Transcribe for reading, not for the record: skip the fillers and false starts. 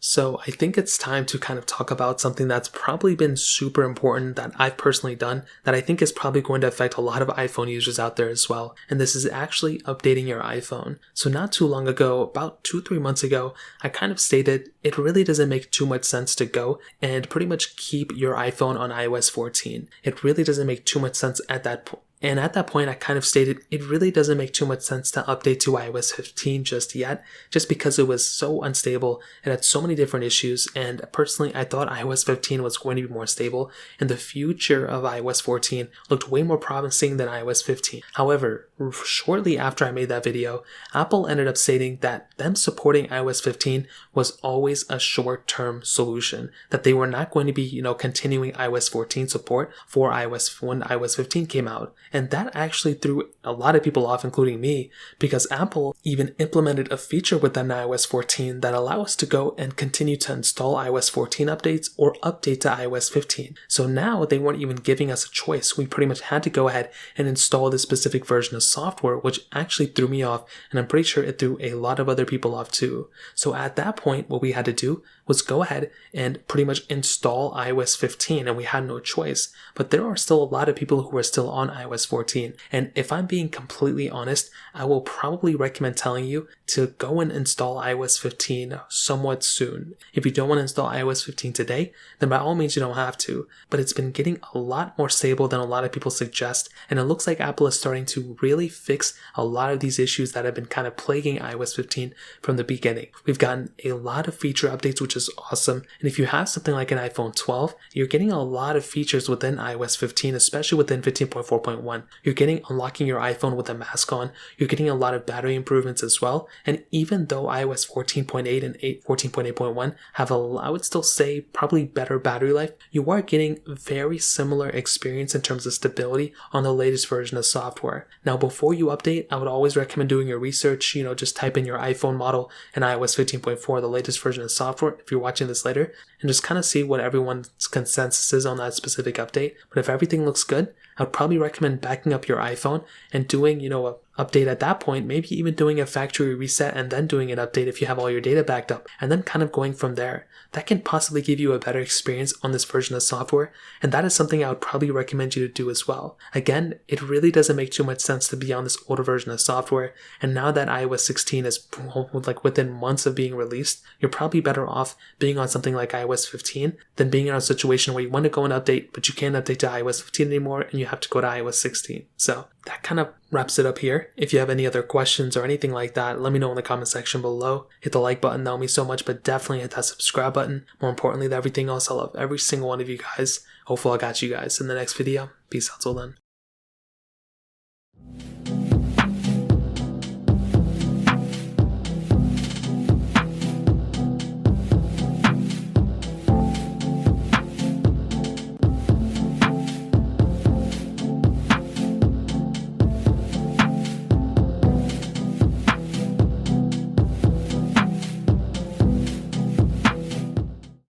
So I think it's time to kind of talk about something that's probably been super important that I've personally done that I think is probably going to affect a lot of iPhone users out there as well. And this is actually updating your iPhone. So not too long ago, about 2-3 months ago, I kind of stated it really doesn't make too much sense to go and pretty much keep your iPhone on iOS 14. It really doesn't make too much sense at that point. And at that point, I kind of stated it really doesn't make too much sense to update to iOS 15 just yet, just because it was so unstable. It had so many different issues, and personally, I thought iOS 15 was going to be more stable, and the future of iOS 14 looked way more promising than iOS 15. However, shortly after I made that video, Apple ended up stating that them supporting iOS 15 was always a short-term solution, that they were not going to be, continuing iOS 14 support for iOS when iOS 15 came out. And that actually threw a lot of people off, including me, because Apple even implemented a feature within iOS 14 that allows us to go and continue to install iOS 14 updates or update to iOS 15. So now they weren't even giving us a choice. We pretty much had to go ahead and install this specific version of software, which actually threw me off, and I'm pretty sure it threw a lot of other people off too. So at that point, what we had to do was go ahead and pretty much install iOS 15, and we had no choice. But there are still a lot of people who are still on iOS 14, and if I'm being completely honest, I will probably recommend telling you to go and install iOS 15 somewhat soon. If you don't want to install iOS 15 today, then by all means you don't have to, but it's been getting a lot more stable than a lot of people suggest, and it looks like Apple is starting to really fix a lot of these issues that have been kind of plaguing iOS 15 from the beginning. We've gotten a lot of feature updates, which is awesome, and if you have something like an iPhone 12, you're getting a lot of features within iOS 15, especially within 15.4.1. You're getting unlocking your iPhone with a mask on, you're getting a lot of battery improvements as well, and even though iOS 14.8 and 14.8.1 have I would still say probably better battery life, you are getting very similar experience in terms of stability on the latest version of software. Now before you update, I would always recommend doing your research, just type in your iPhone model and iOS 15.4, the latest version of software, if you're watching this later, and just kind of see what everyone's consensus is on that specific update. But if everything looks good, I would probably recommend backing up your iPhone and doing, a update at that point, maybe even doing a factory reset and then doing an update if you have all your data backed up, and then kind of going from there. That can possibly give you a better experience on this version of software, and that is something I would probably recommend you to do as well. Again, it really doesn't make too much sense to be on this older version of software, and now that iOS 16 is within months of being released, you're probably better off being on something like iOS 15 than being in a situation where you want to go and update, but you can't update to iOS 15 anymore, and you have to go to iOS 16. So that kind of wraps it up here. If you have any other questions or anything like that, let me know in the comment section below. Hit the like button, that would mean so much, but definitely hit that subscribe button. More importantly than everything else, I love every single one of you guys. Hopefully I got you guys in the next video. Peace out till then.